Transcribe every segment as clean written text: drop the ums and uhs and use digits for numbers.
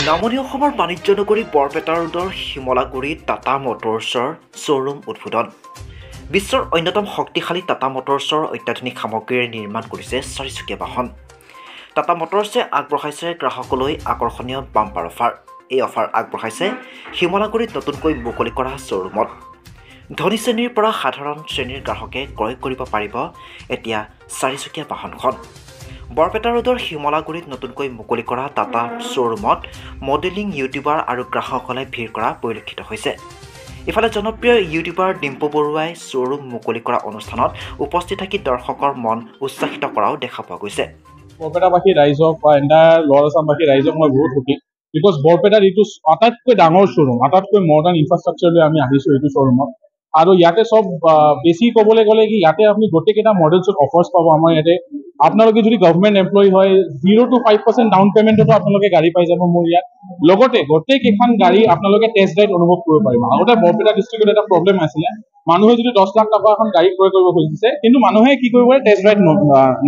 নামনি অসমৰ বাণিজ্য নগৰী বৰপেটা ৰোডৰ শিমলাগুৰিত টাটা মটৰ্ছৰ শ্ব'ৰুম উদ্বোধন। বিশ্বৰ অন্যতম শক্তিশালী টাটা মটৰ্ছৰ অত্যাধুনিক সামগ্ৰীৰে নিৰ্মাণ কৰিছে চাৰিচকীয়া বাহন। টাটা মটৰ্ছে আগবঢ়াইছে গ্ৰাহকলৈ আকৰ্ষণীয় বাম্পাৰ অফাৰ। এই অফাৰ আগবঢ়াইছে শিমলাগুৰিত নতুনকৈ মুকলি কৰা শ্ব'ৰুমত। ধনী শ্ৰেণীৰ পৰা সাধাৰণ শ্ৰেণীৰ গ্ৰাহকে ক্ৰয় কৰিব পাৰিব এতিয়া চাৰিচকীয়া বাহনখন। বৰপেটা ৰোডৰ শিমলাগুৰিত নতুনকৈ মুকলি কৰা টাটা শ্ব'ৰুমত মডেলিং ইউটিউবাৰ আৰু গ্ৰাহকসকলে ভিৰ কৰা পৰিলক্ষিত হৈছে। ইফালে জনপ্ৰিয় ইউটিউবাৰ ডিম্পু বৰুৱাই শ্ব'ৰুম মুকলি কৰা অনুষ্ঠানত উপস্থিত থাকি দৰ্শকৰ মন উৎসাহিত কৰাও দেখা পোৱা গৈছে। বৰপেটাবাসী ৰাইজক বা এণ্টায়াৰ লৱাৰ আছামবাসী ৰাইজক মই বহুত সুখী, বিকজ বৰপেটাৰ এইটো আটাইতকৈ ডাঙৰ শ্ব'ৰুম, আটাইতকৈ মডাৰ্ণ ইনফ্ৰাষ্ট্ৰাকচাৰ লৈ আমি আহিছোঁ এইটো শ্ব'ৰুমত। আৰু ইয়াতে চব বেছি ক'বলৈ গ'লে কি ইয়াতে আপুনি গোটেইকেইটা মডেলছত অফাৰ্ছ পাব। আমাৰ ইয়াতে আপোনালোকে যদি গভৰ্ণমেণ্ট এমপ্লয়ী হয় 0 to 5% ডাউন পে'মেণ্টতো আপোনালোকে গাড়ী পাই যাব মোৰ ইয়াত। লগতে গোটেইকেইখন গাড়ী আপোনালোকে টেষ্ট ড্ৰাইভ অনুভৱ কৰিব পাৰিব। আগতে বৰপেটা ডিষ্ট্ৰিক্টত এটা প্ৰব্লেম আছিলে, মানুহে যদি 10 লাখ টকা এখন গাড়ী ক্ৰয় কৰিব খুজিছে, কিন্তু মানুহে কি কৰিব টেষ্ট ড্ৰাইভ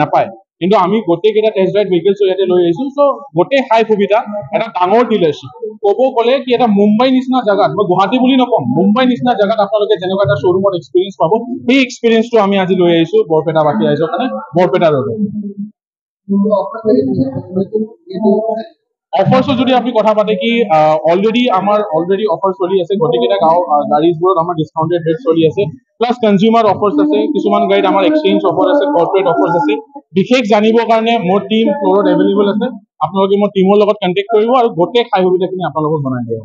নাপায়। কিন্তু আমি গোটেইকেইটা টেষ্ট ড্ৰাইভ ভেহিকেলছ ইয়াতে লৈ আহিছোঁ। চ' গোটেই সাই সুবিধা, এটা ডাঙৰ ডিলাৰশ্বিপ। ক'ব গ'লে কি এটা মুম্বাই নিচিনা জেগাত, মই গুৱাহাটী বুলি নকওঁ, মুম্বাই নিচিনা জেগাত আপোনালোকে যেনেকুৱা এটা শ্ব'ৰুমত এক্সপিৰিয়েঞ্চ পাব, সেই এক্সপিৰিয়েঞ্চটো আমি আজি লৈ আহিছোঁ বৰপেটাবাসী ৰাইজৰ কাৰণে বৰপেটা ৰোডত। অফাৰ্ছৰ যদি আপুনি কথা পাতে কি অলৰেডি অফাৰ চলি আছে, গোটেইকেইটা গাড়ীবোৰত আমাৰ ডিছকাউণ্টেড ৰেট চলি আছে, প্লাছ কনজিউমাৰ অফাৰ্ছ আছে, কিছুমান গাড়ীত আমাৰ এক্সচেঞ্জ অফাৰ আছে, কৰ্পৰেট অফাৰ্ছ আছে। বিশেষ জানিবৰ কাৰণে মোৰ টিম ফ্ল'ৰত এভেইলেবল আছে, আপোনালোকে মোৰ টিমৰ লগত কণ্টেক্ট কৰিব আৰু গোটেই সাই সুবিধাখিনি আপোনালোকক জনাই দিব।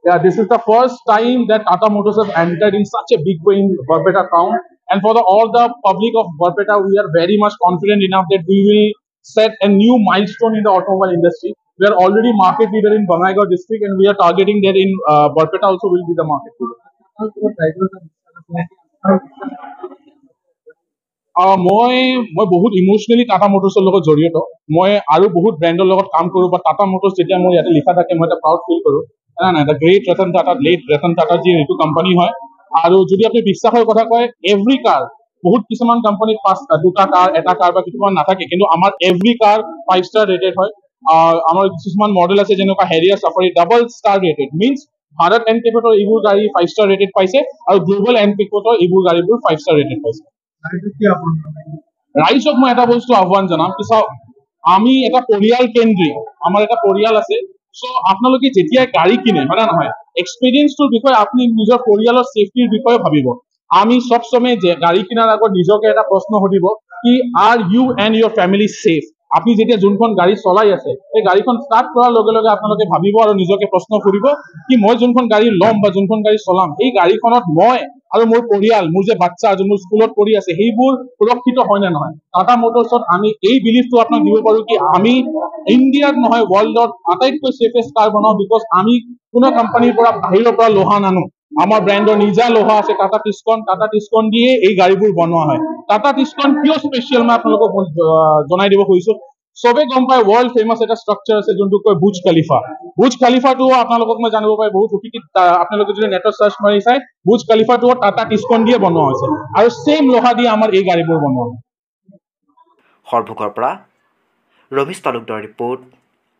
Yeah, this is the first time that Tata Motors have entered in such a big way in Barpeta town, and for all the public of Barpeta, we are very much confident enough that we will set a new milestone in the automobile industry. We are already market leader in Bangaigaon district, and we are targeting that in Barpeta also will be the market leader. মই বহুত emotionally Tata মটৰ্ছৰ লগত জড়িত। মই আৰু বহুত ব্ৰেণ্ডৰ লগত কাম কৰোঁ, বা টাটা মটৰ্ছ যেতিয়া মোৰ ইয়াতে লিখা থাকে মই এটা প্ৰাউড ফিল কৰোঁ। The great Ratan Tata, late Ratan Tata যি এইটো কোম্পানী হয়। আৰু যদি আপুনি বিশ্বাসৰ কথা কয়, এভৰি কাৰ, বহুত কিছুমান কোম্পানীত 2টা কাৰ, এটা কাৰ বা কিছুমান নাথাকে, কিন্তু আমাৰ এভৰি কাৰ 5 ষ্টাৰ ৰেটেড হয়। আমাৰ কিছুমান মডেল আছে যেনেকুৱা Harrier Safari double star rated, means Bharat এনকেপেটৰ এইবোৰ গাড়ী 5 ষ্টাৰ ৰেটেড পাইছে, আৰু গ্ল'বেল এনকেপেটৰ এইবোৰ গাড়ীবোৰ 5 ষ্টাৰ ৰেটেড পাইছে। ৰাইজক মই এটা বস্তু আহ্বান জনাম কি চাওক, আমি এটা পৰিয়াল কেন্দ্ৰিক, আমাৰ এটা পৰিয়াল আছে। চ' আপোনালোকে যেতিয়া গাড়ী কিনে, হয় নে নহয়, এক্সপিৰিয়েঞ্চটোৰ বিষয়ে আপুনি নিজৰ পৰিয়ালৰ ছেফটিৰ বিষয়ে ভাবিব। আমি চব সময় গাড়ী কিনাৰ আগত নিজকে এটা প্ৰশ্ন সুধিব কি are you and your family safe. আপুনি যেতিয়া যোনখন গাড়ী চলাই আছে, এই গাড়ীখন ষ্টাৰ্ট কৰাৰ লগে লগে আপোনালোকে ভাবিব আৰু নিজকে প্ৰশ্ন কৰিব কি মই যোনখন গাড়ী ল'ম বা যোনখন গাড়ী চলাম, এই গাড়ীখনত মই আৰু মোৰ পৰিয়াল, মোৰ যে বাচ্চা যোন মোৰ স্কুলত পঢ়ি আছে, সেইবোৰ সুৰক্ষিত হয় নে নহয়। টাটা মটৰ্ছত আমি এই বিলিফটো আপোনাক দিব পাৰোঁ কি আমি ইণ্ডিয়াত নহয় ৱৰ্ল্ডত আটাইতকৈ ছেফেষ্ট কাৰ বনাওঁ, বিকজ আমি কোনো কোম্পানীৰ পৰা বাহিৰৰ পৰা লোহা নানো। আমাৰ ব্ৰেণ্ডৰ নিজা লোহা আছে, টাটা টিস্কন দিয়ে এই গাড়ীবোৰ বনোৱা হয়। টাটা টিস্কন কিয় স্পেচিয়েল মই আপোনালোকক জনাই দিব খুজিছোঁ। চবে গম পায় ৱৰ্ল্ড ফেমাছ এটা ষ্ট্ৰাকচাৰ আছে যোনটো কয় বুৰ্জ খালিফা। বুৰ্জ খালিফাটো আপোনালোকক মই জানিব পাৰি বহুত সুখী, আপোনালোকে যদি নেটত চাৰ্চ মাৰি চাই, বুৰ্জ খালিফাটো টাটা টিস্কন দিয়ে বনোৱা হৈছে, আৰু ছেম লোহা দিয়ে আমাৰ এই গাড়ীবোৰ বনোৱা হয়। সৰভোগৰ পৰা Ramesh Talukdar report,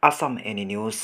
Assam any news.